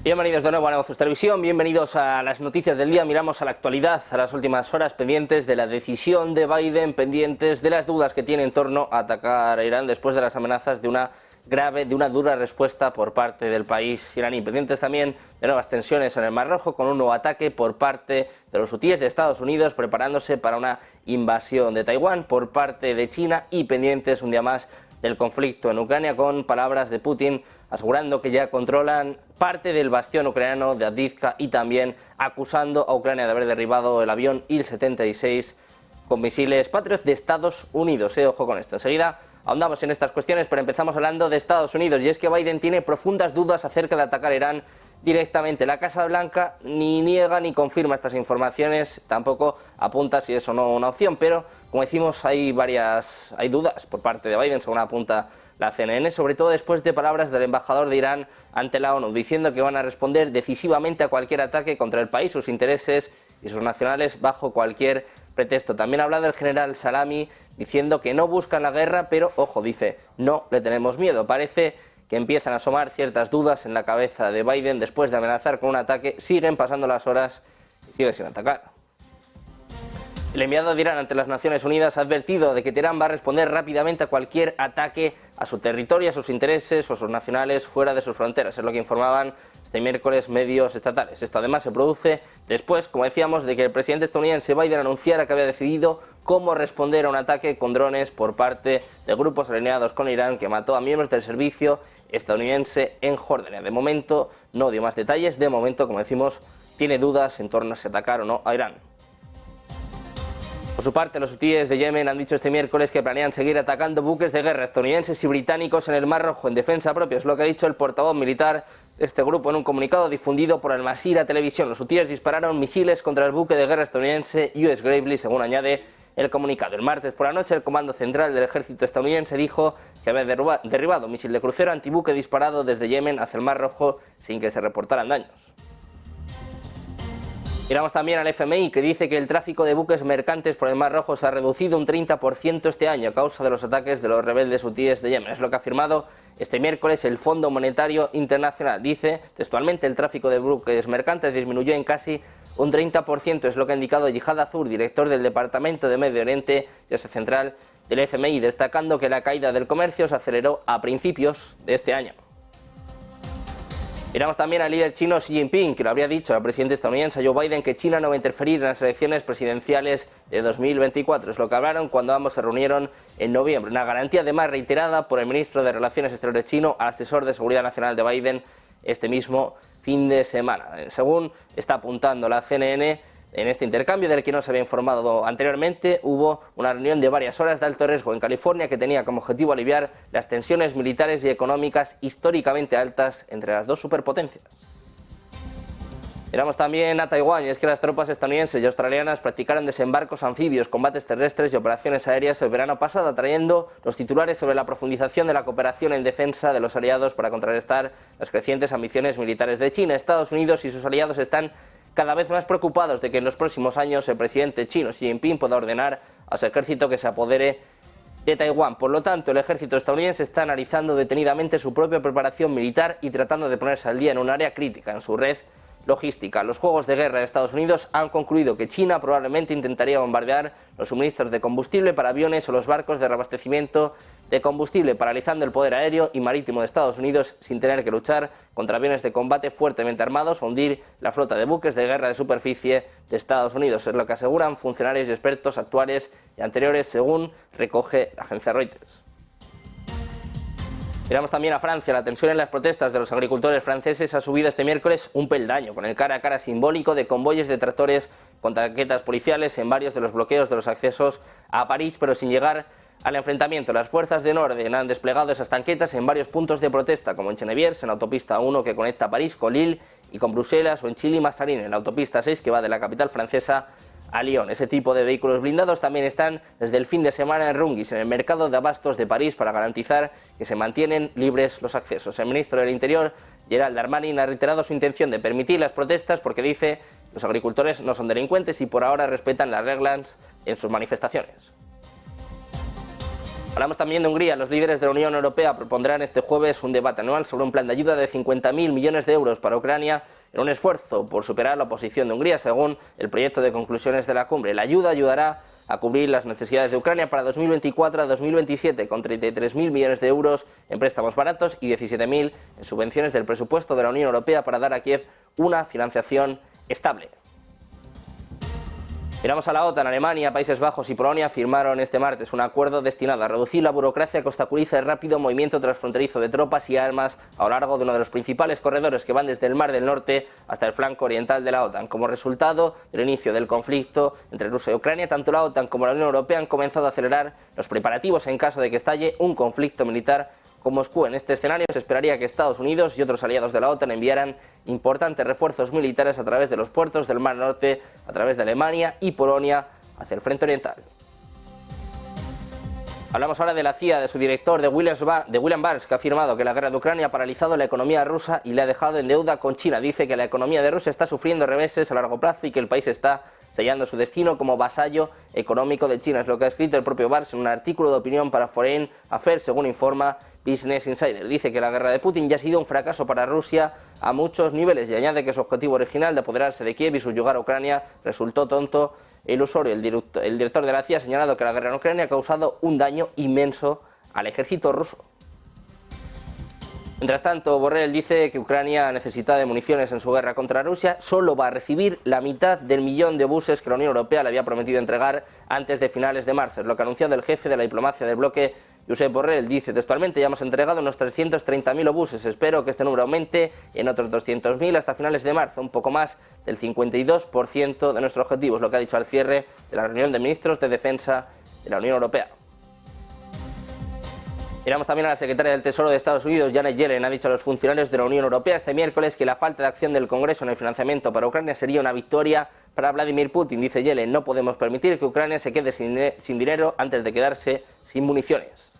Bienvenidos de nuevo a Negocios Televisión, bienvenidos a las noticias del día. Miramos a la actualidad, a las últimas horas, pendientes de la decisión de Biden, pendientes de las dudas que tiene en torno a atacar a Irán después de las amenazas de una dura respuesta por parte del país iraní. Pendientes también de nuevas tensiones en el Mar Rojo, con un nuevo ataque por parte de los hutíes de Estados Unidos, preparándose para una invasión de Taiwán por parte de China, y pendientes un día más del conflicto en Ucrania, con palabras de Putin asegurando que ya controlan parte del bastión ucraniano de Avdiivka y también acusando a Ucrania de haber derribado el avión Il-76 con misiles Patriot de Estados Unidos. Ojo con esto. Enseguida ahondamos en estas cuestiones, pero empezamos hablando de Estados Unidos, y es que Biden tiene profundas dudas acerca de atacar a Irán directamente. La Casa Blanca ni niega ni confirma estas informaciones, tampoco apunta si es o no una opción, pero como decimos hay dudas por parte de Biden, según apunta la CNN, sobre todo después de palabras del embajador de Irán ante la ONU, diciendo que van a responder decisivamente a cualquier ataque contra el país, sus intereses y sus nacionales bajo cualquier pretexto. También habla del general Salami, diciendo que no buscan la guerra, pero ojo, dice, no le tenemos miedo. Parece que empiezan a asomar ciertas dudas en la cabeza de Biden después de amenazar con un ataque. Siguen pasando las horas y sigue sin atacar. El enviado de Irán ante las Naciones Unidas ha advertido de que Teherán va a responder rápidamente a cualquier ataque a su territorio, a sus intereses o a sus nacionales fuera de sus fronteras. Es lo que informaban este miércoles medios estatales. Esto además se produce después, como decíamos, de que el presidente estadounidense Biden anunciara que había decidido cómo responder a un ataque con drones por parte de grupos alineados con Irán que mató a miembros del servicio estadounidense en Jordania. De momento no dio más detalles, de momento, como decimos, tiene dudas en torno a si atacar o no a Irán. Por su parte, los hutíes de Yemen han dicho este miércoles que planean seguir atacando buques de guerra estadounidenses y británicos en el Mar Rojo en defensa propia. Es lo que ha dicho el portavoz militar de este grupo en un comunicado difundido por Al Masira Televisión. Los hutíes dispararon misiles contra el buque de guerra estadounidense US Gravely, según añade el comunicado. El martes por la noche, el Comando Central del Ejército estadounidense dijo que había derribado un misil de crucero antibuque disparado desde Yemen hacia el Mar Rojo sin que se reportaran daños. Miramos también al FMI, que dice que el tráfico de buques mercantes por el Mar Rojo se ha reducido un 30% este año a causa de los ataques de los rebeldes hutíes de Yemen. Es lo que ha afirmado este miércoles el Fondo Monetario Internacional. Dice textualmente: el tráfico de buques mercantes disminuyó en casi un 30%, es lo que ha indicado Jihad Azur, director del Departamento de Medio Oriente y Asia Central del FMI, destacando que la caída del comercio se aceleró a principios de este año. Miramos también al líder chino Xi Jinping, que lo habría dicho al presidente estadounidense Joe Biden que China no va a interferir en las elecciones presidenciales de 2024. Es lo que hablaron cuando ambos se reunieron en noviembre. Una garantía además reiterada por el ministro de Relaciones Exteriores chino al asesor de Seguridad Nacional de Biden este mismo fin de semana. Según está apuntando la CNN, en este intercambio, del que no se había informado anteriormente, hubo una reunión de varias horas de alto riesgo en California que tenía como objetivo aliviar las tensiones militares y económicas históricamente altas entre las dos superpotencias. Miramos también a Taiwán, y es que las tropas estadounidenses y australianas practicaron desembarcos anfibios, combates terrestres y operaciones aéreas el verano pasado, trayendo los titulares sobre la profundización de la cooperación en defensa de los aliados para contrarrestar las crecientes ambiciones militares de China. Estados Unidos y sus aliados están cada vez más preocupados de que en los próximos años el presidente chino Xi Jinping pueda ordenar a su ejército que se apodere de Taiwán. Por lo tanto, el ejército estadounidense está analizando detenidamente su propia preparación militar y tratando de ponerse al día en un área crítica en su red logística. Los juegos de guerra de Estados Unidos han concluido que China probablemente intentaría bombardear los suministros de combustible para aviones o los barcos de reabastecimiento de combustible, paralizando el poder aéreo y marítimo de Estados Unidos sin tener que luchar contra aviones de combate fuertemente armados o hundir la flota de buques de guerra de superficie de Estados Unidos. Es lo que aseguran funcionarios y expertos actuales y anteriores, según recoge la agencia Reuters. Miramos también a Francia. La tensión en las protestas de los agricultores franceses ha subido este miércoles un peldaño, con el cara a cara simbólico de convoyes de tractores con tanquetas policiales en varios de los bloqueos de los accesos a París, pero sin llegar al enfrentamiento. Las fuerzas de orden han desplegado esas tanquetas en varios puntos de protesta, como en Cheneviers, en la autopista 1 que conecta París con Lille y con Bruselas, o en Chilly-Mazarin, en la autopista 6 que va de la capital francesa a Lyon. Ese tipo de vehículos blindados también están desde el fin de semana en Rungis, en el mercado de abastos de París, para garantizar que se mantienen libres los accesos. El ministro del Interior, Gerald Darmanin, ha reiterado su intención de permitir las protestas porque dice los agricultores no son delincuentes y por ahora respetan las reglas en sus manifestaciones. Hablamos también de Hungría. Los líderes de la Unión Europea propondrán este jueves un debate anual sobre un plan de ayuda de 50.000 millones de euros para Ucrania en un esfuerzo por superar la oposición de Hungría, según el proyecto de conclusiones de la cumbre. La ayuda ayudará a cubrir las necesidades de Ucrania para 2024 a 2027, con 33.000 millones de euros en préstamos baratos y 17.000 en subvenciones del presupuesto de la Unión Europea para dar a Kiev una financiación estable. Miramos a la OTAN. Alemania, Países Bajos y Polonia firmaron este martes un acuerdo destinado a reducir la burocracia que obstaculiza el rápido movimiento transfronterizo de tropas y armas a lo largo de uno de los principales corredores que van desde el Mar del Norte hasta el flanco oriental de la OTAN. Como resultado del inicio del conflicto entre Rusia y Ucrania, tanto la OTAN como la Unión Europea han comenzado a acelerar los preparativos en caso de que estalle un conflicto militar con Moscú. En este escenario se esperaría que Estados Unidos y otros aliados de la OTAN enviaran importantes refuerzos militares a través de los puertos del Mar Norte, a través de Alemania y Polonia, hacia el frente oriental. Hablamos ahora de la CIA, de su director, de William Burns, que ha afirmado que la guerra de Ucrania ha paralizado la economía rusa y le ha dejado en deuda con China. Dice que la economía de Rusia está sufriendo reveses a largo plazo y que el país está sellando su destino como vasallo económico de China. Es lo que ha escrito el propio Burns en un artículo de opinión para Foreign Affairs, según informa Business Insider. Dice que la guerra de Putin ya ha sido un fracaso para Rusia a muchos niveles y añade que su objetivo original de apoderarse de Kiev y subyugar a Ucrania resultó tonto e ilusorio. El director de la CIA ha señalado que la guerra en Ucrania ha causado un daño inmenso al ejército ruso. Mientras tanto, Borrell dice que Ucrania necesita de municiones en su guerra contra Rusia, solo va a recibir la mitad del millón de obuses que la Unión Europea le había prometido entregar antes de finales de marzo. Es lo que ha anunciado el jefe de la diplomacia del bloque, Josep Borrell. Dice textualmente: ya hemos entregado unos 330.000 obuses, espero que este número aumente en otros 200.000 hasta finales de marzo, un poco más del 52% de nuestro objetivo, es lo que ha dicho al cierre de la reunión de ministros de defensa de la Unión Europea. Miramos también a la secretaria del Tesoro de Estados Unidos, Janet Yellen, ha dicho a los funcionarios de la Unión Europea este miércoles que la falta de acción del Congreso en el financiamiento para Ucrania sería una victoria para Vladimir Putin. Dice Yellen: no podemos permitir que Ucrania se quede sin dinero antes de quedarse sin municiones.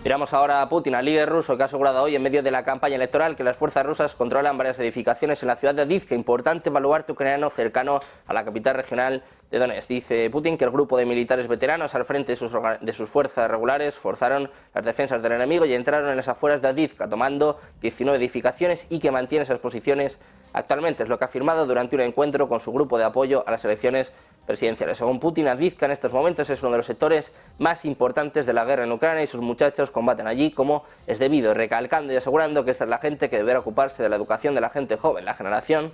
Miramos ahora a Putin, al líder ruso, que ha asegurado hoy en medio de la campaña electoral que las fuerzas rusas controlan varias edificaciones en la ciudad de Avdiivka, importante baluarte ucraniano cercano a la capital regional de Donetsk. Dice Putin que el grupo de militares veteranos al frente de sus fuerzas regulares forzaron las defensas del enemigo y entraron en las afueras de Avdiivka, tomando 19 edificaciones, y que mantiene esas posiciones actualmente. Es lo que ha afirmado durante un encuentro con su grupo de apoyo a las elecciones presidenciales. Según Putin, Avdiivka en estos momentos es uno de los sectores más importantes de la guerra en Ucrania y sus muchachos combaten allí como es debido, recalcando y asegurando que esta es la gente que deberá ocuparse de la educación de la gente joven, la generación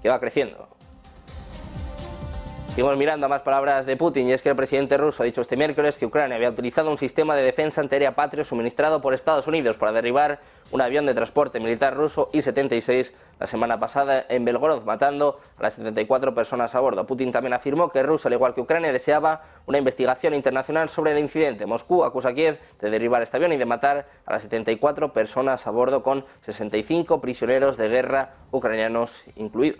que va creciendo. Seguimos mirando a más palabras de Putin, y es que el presidente ruso ha dicho este miércoles que Ucrania había utilizado un sistema de defensa antiaérea Patriot suministrado por Estados Unidos para derribar un avión de transporte militar ruso I-76 la semana pasada en Belgorod, matando a las 74 personas a bordo. Putin también afirmó que Rusia, al igual que Ucrania, deseaba una investigación internacional sobre el incidente. Moscú acusa a Kiev de derribar este avión y de matar a las 74 personas a bordo, con 65 prisioneros de guerra ucranianos incluidos.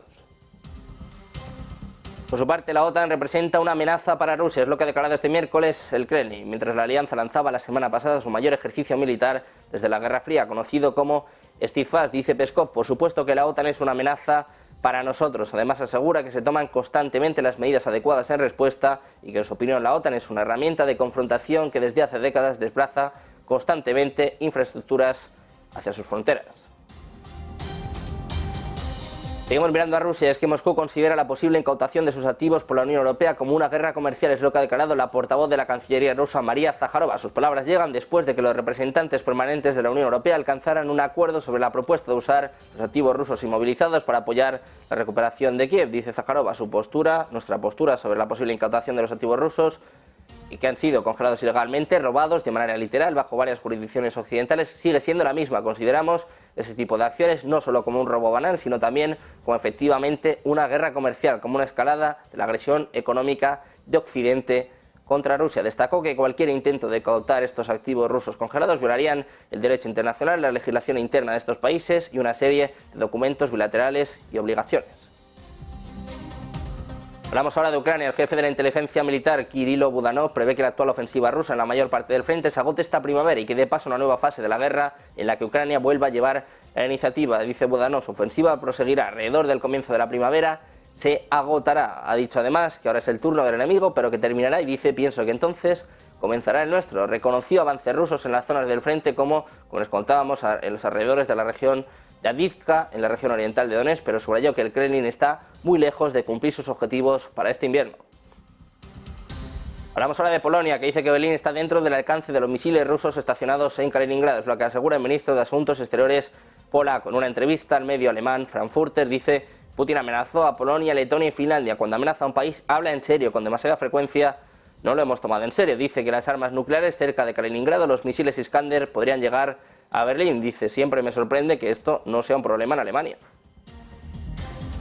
Por su parte, la OTAN representa una amenaza para Rusia, es lo que ha declarado este miércoles el Kremlin, mientras la alianza lanzaba la semana pasada su mayor ejercicio militar desde la Guerra Fría, conocido como Steve Fast. Dice Peskov: por supuesto que la OTAN es una amenaza para nosotros. Además, asegura que se toman constantemente las medidas adecuadas en respuesta y que, en su opinión, la OTAN es una herramienta de confrontación que desde hace décadas desplaza constantemente infraestructuras hacia sus fronteras. Seguimos mirando a Rusia. Es que Moscú considera la posible incautación de sus activos por la Unión Europea como una guerra comercial, es lo que ha declarado la portavoz de la Cancillería rusa, María Zakharova. Sus palabras llegan después de que los representantes permanentes de la Unión Europea alcanzaran un acuerdo sobre la propuesta de usar los activos rusos inmovilizados para apoyar la recuperación de Kiev. Dice Zakharova: nuestra postura sobre la posible incautación de los activos rusos y que han sido congelados ilegalmente, robados de manera literal bajo varias jurisdicciones occidentales, sigue siendo la misma. Consideramos ese tipo de acciones no solo como un robo banal, sino también como efectivamente una guerra comercial, como una escalada de la agresión económica de Occidente contra Rusia. Destacó que cualquier intento de cautar estos activos rusos congelados violarían el derecho internacional, la legislación interna de estos países y una serie de documentos bilaterales y obligaciones. Hablamos ahora de Ucrania. El jefe de la inteligencia militar, Kirilo Budanov, prevé que la actual ofensiva rusa en la mayor parte del frente se agote esta primavera y que dé paso a una nueva fase de la guerra en la que Ucrania vuelva a llevar la iniciativa. Dice Budanov: su ofensiva proseguirá alrededor del comienzo de la primavera, se agotará. Ha dicho además que ahora es el turno del enemigo, pero que terminará, y dice: pienso que entonces comenzará el nuestro. Reconoció avances rusos en las zonas del frente como les contábamos, en los alrededores de la región de Avdiivka, en la región oriental de Donetsk, pero subrayó que el Kremlin está muy lejos de cumplir sus objetivos para este invierno. Hablamos ahora de Polonia, que dice que Berlín está dentro del alcance de los misiles rusos estacionados en Kaliningrado. Es lo que asegura el ministro de Asuntos Exteriores polaco. En una entrevista al medio alemán Frankfurter dice: Putin amenazó a Polonia, Letonia y Finlandia. Cuando amenaza a un país, habla en serio, con demasiada frecuencia. No lo hemos tomado en serio. Dice que las armas nucleares cerca de Kaliningrado, los misiles Iskander, podrían llegar a Berlín. Dice: siempre me sorprende que esto no sea un problema en Alemania.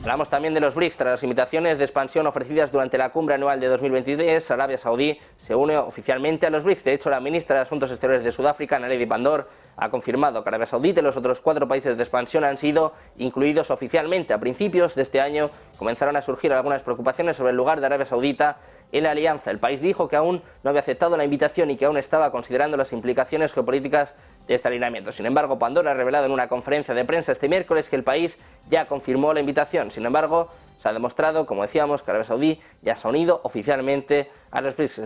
Hablamos también de los BRICS. Tras las invitaciones de expansión ofrecidas durante la cumbre anual de 2023, Arabia Saudí se une oficialmente a los BRICS. De hecho, la ministra de Asuntos Exteriores de Sudáfrica, Naledi Pandor, ha confirmado que Arabia Saudita y los otros 4 países de expansión han sido incluidos oficialmente. A principios de este año comenzaron a surgir algunas preocupaciones sobre el lugar de Arabia Saudita en la alianza. El país dijo que aún no había aceptado la invitación y que aún estaba considerando las implicaciones geopolíticas de este alineamiento. Sin embargo, Pandora ha revelado en una conferencia de prensa este miércoles que el país ya confirmó la invitación. Sin embargo, se ha demostrado, como decíamos, que Arabia Saudí ya se ha unido oficialmente a los BRICS.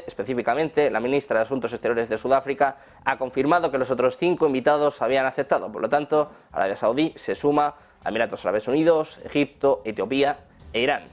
Específicamente, la ministra de Asuntos Exteriores de Sudáfrica ha confirmado que los otros 5 invitados habían aceptado. Por lo tanto, Arabia Saudí se suma a Emiratos Árabes Unidos, Egipto, Etiopía e Irán.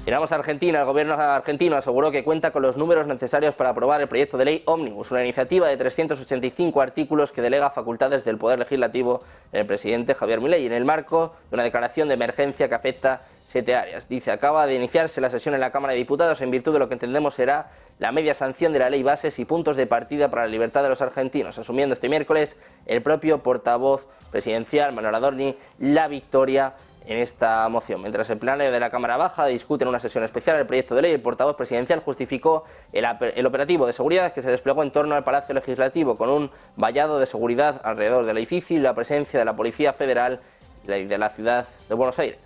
Miramos a Argentina. El gobierno argentino aseguró que cuenta con los números necesarios para aprobar el proyecto de ley Ómnibus, una iniciativa de 385 artículos que delega facultades del Poder Legislativo en el presidente Javier Milei, en el marco de una declaración de emergencia que afecta 7 áreas. Dice: acaba de iniciarse la sesión en la Cámara de Diputados en virtud de lo que entendemos será la media sanción de la ley bases y puntos de partida para la libertad de los argentinos, asumiendo este miércoles el propio portavoz presidencial, Manuel Adorni, la victoria en esta moción. Mientras el pleno de la Cámara Baja discute en una sesión especial el proyecto de ley, el portavoz presidencial justificó el operativo de seguridad que se desplegó en torno al Palacio Legislativo, con un vallado de seguridad alrededor del edificio y la presencia de la Policía Federal y de la ciudad de Buenos Aires.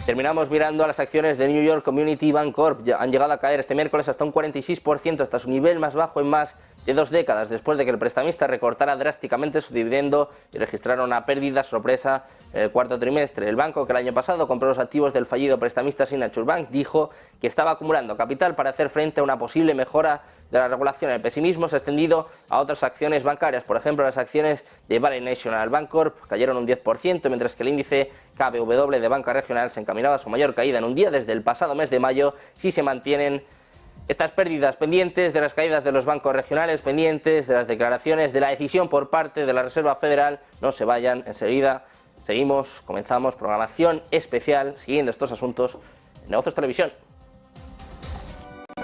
Terminamos mirando a las acciones de New York Community Bank Corp. Ya han llegado a caer este miércoles hasta un 46%, hasta su nivel más bajo en más de 2 décadas, después de que el prestamista recortara drásticamente su dividendo y registrara una pérdida sorpresa en el cuarto trimestre. El banco, que el año pasado compró los activos del fallido prestamista Signature Bank, dijo que estaba acumulando capital para hacer frente a una posible mejora de la regulación. El pesimismo se ha extendido a otras acciones bancarias. Por ejemplo, las acciones de Valley National Bancorp cayeron un 10%, mientras que el índice KBW de banca regional se encaminaba a su mayor caída en un día desde el pasado mes de mayo, si se mantienen estas pérdidas pendientes de las caídas de los bancos regionales, pendientes de las declaraciones de la decisión por parte de la Reserva Federal. No se vayan, enseguida seguimos, comenzamos programación especial siguiendo estos asuntos en Negocios Televisión.